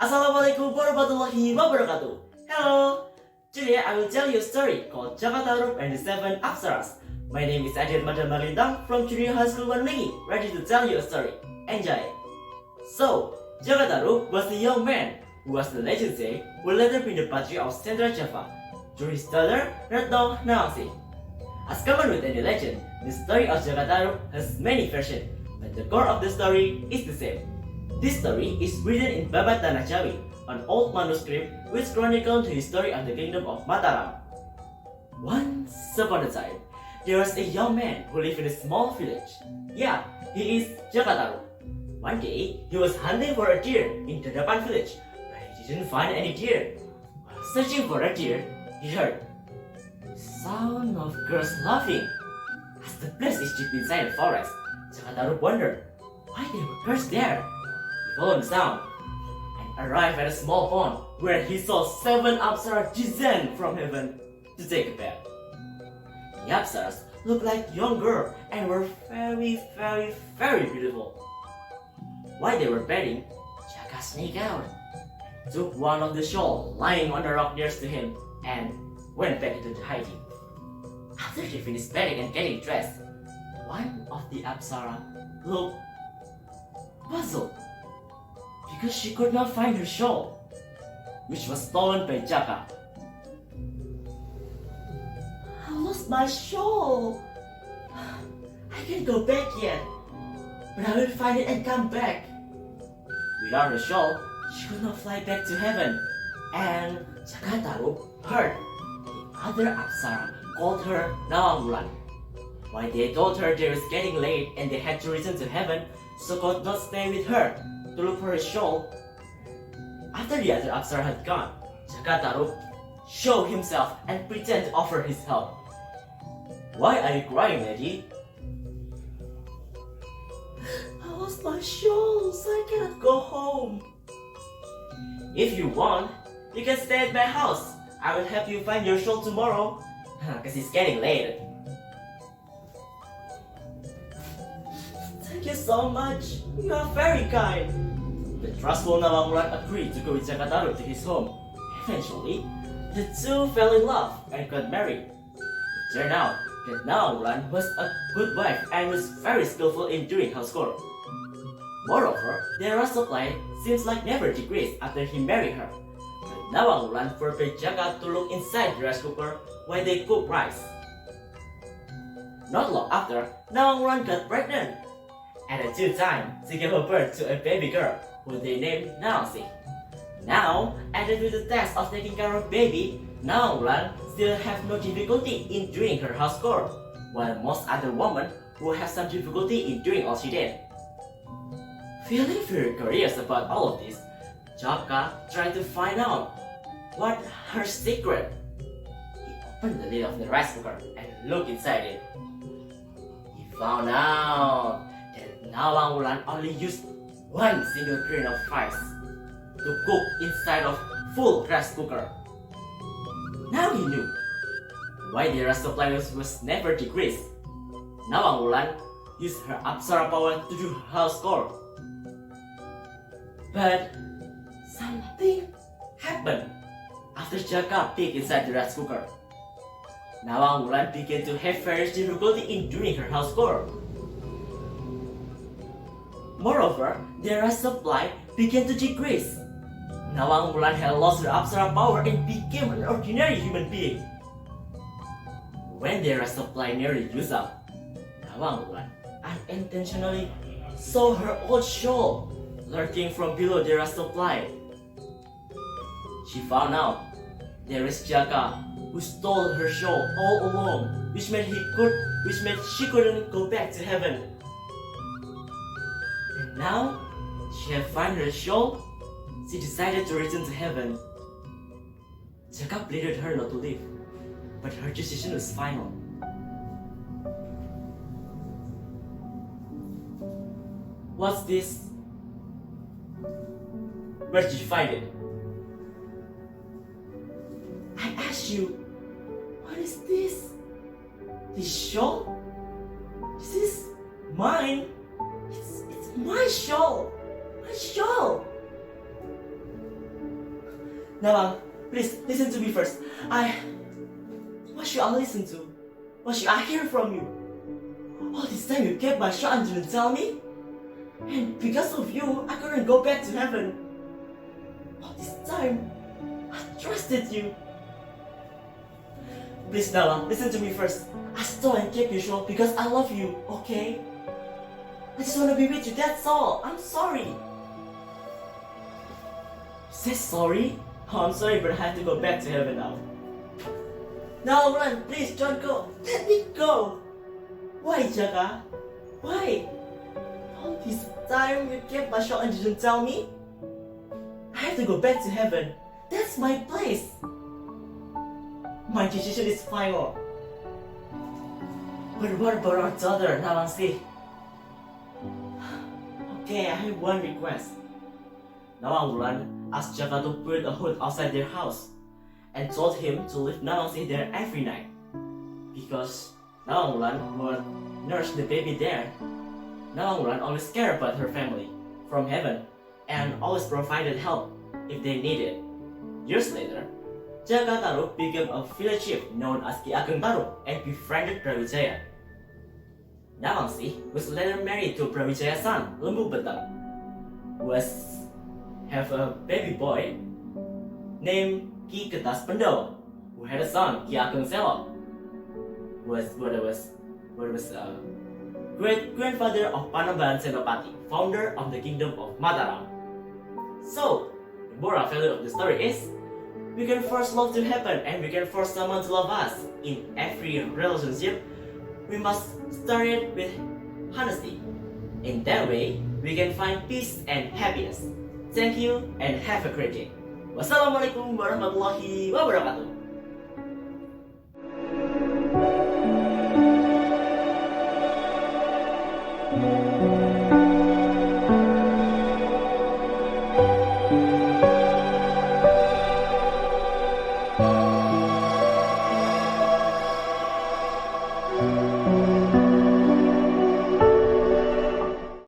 Assalamualaikum warahmatullahi wabarakatuh. Hello. Today I will tell you a story called Jaka Tarub and the 7 Apsaras. My name is Adiyatma dan Lintang from Junior High School Wlingi, ready to tell you a story. Enjoy. So, Jaka Tarub was a young man who was the legend say will later be the patriarch of Central Java through his daughter Retno Nawang. As common with any legend, the story of Jaka Tarub has many versions, but the core of the story is the same. This story is written in Babat Tanah Jawi, an old manuscript which chronicles the history of the kingdom of Mataram. Once upon a time, there was a young man who lived in a small village. Yeah, he is Jaka Tarub. One day, he was hunting for a deer in the Dapan village, but he didn't find any deer. While searching for a deer, he heard the sound of girls laughing. As the place is deep inside the forest, Jaka Tarub wondered why there were girls there. He followed the sound and arrived at a small pond where he saw 7 Apsaras descend from heaven to take a bath. The Apsaras looked like young girls and were very beautiful. While they were bathing, Jaka sneaked out, took one of the shawl lying on the rock nearest to him, and went back into the hiding. After they finished bathing and getting dressed, one of the Apsara looked puzzled because she could not find her shawl, which was stolen by Jaka. I lost my shawl. I can't go back yet, but I will find it and come back. Without her shawl, she could not fly back to heaven, and Jaka Tarub heard the other Apsara called her Nawang Wulan. Why they told her it was getting late and they had to return to heaven, so could not stay with her to look for his shawl. After the other Apsara had gone, Jaka Tarub showed himself and pretended to offer his help. Why are you crying, lady? I lost my shawl, so I cannot go home. If you want, you can stay at my house. I will help you find your shawl tomorrow, because it's getting late. Thank you so much. You are very kind. The trustful Nawang Wulan agreed to go with Jaka Tarub to his home. Eventually, the two fell in love and got married. It turned out that Nawang Wulan was a good wife and was very skillful in doing housework. Moreover, their rice supply seems like never decreased after he married her. But Nawang Wulan forbade Jaka to look inside the rice cooker while they cook rice. Not long after, Nawang Wulan got pregnant. At the due time, she gave birth to a baby girl, who they named Nawang. Now, added to the task of taking care of baby, Nawang Wulan still have no difficulty in doing her housework, while most other women who have some difficulty in doing all she did. Feeling very curious about all of this, Jaka tried to find out what her secret. He opened the lid of the rice cooker and looked inside it. He found out that Nawang Wulan only used one single grain of rice to cook inside of full rice cooker. Now he knew why the rice supply was never decreased. Nawang Wulan used her Apsara power to do housework. But something happened after Jaka peeked inside the rice cooker. Nawang Wulan began to have various difficulty in doing her housework. Moreover, the rice supply began to decrease. Nawang Wulan had lost her Apsara power and became an ordinary human being. When the rice supply nearly used up, Nawang Wulan unintentionally saw her old shawl lurking from below the rice supply. She found out there is Jaka who stole her shawl all along, which meant she couldn't go back to heaven. And now she had found her shawl, she decided to return to heaven. Jaka pleaded her not to leave, but her decision was final. What's this? Where did you find it? I asked you, what is this? This shawl? This is mine. It's my shawl. My shawl. Nawang, please listen to me first. What should I listen to? What should I hear from you? All this time you kept my shot and didn't tell me? And because of you, I couldn't go back to heaven. All this time, I trusted you. Please, Nawang, listen to me first. I stole and kept your shot because I love you, okay? I just want to be with you, that's all. I'm sorry. Say sorry? Oh, I'm sorry, but I have to go back to heaven now. Nawang Wulan, please don't go. Let me go. Why, Jaka? Why? All this time you kept my shot and didn't tell me? I have to go back to heaven. That's my place. My decision is final. But what about our daughter, Nawang Si? Okay, I have one request. Nawang Wulan asked Jaka to build a hut outside their house and told him to leave Nawang Si there every night. Because Nawang Wulan would nurse the baby there. Nawang Wulan always cared about her family from heaven and always provided help if they needed. Years later, Jaka Tarub became a village chief known as Jaka Tarub and befriended Brawijaya. Nawang Si was later married to Brawijaya's son, Lembu Betang, who have a baby boy named Ki Ketas Pendawa, who had a son, Ki Ageng Selo, who was great-grandfather of Panembahan Senopati, founder of the kingdom of Mataram. So, the moral value of the story is, we can force love to happen and we can force someone to love us. In every relationship, we must start it with honesty. In that way, we can find peace and happiness. Thank you and have a great day. Wassalamualaikum warahmatullahi wabarakatuh.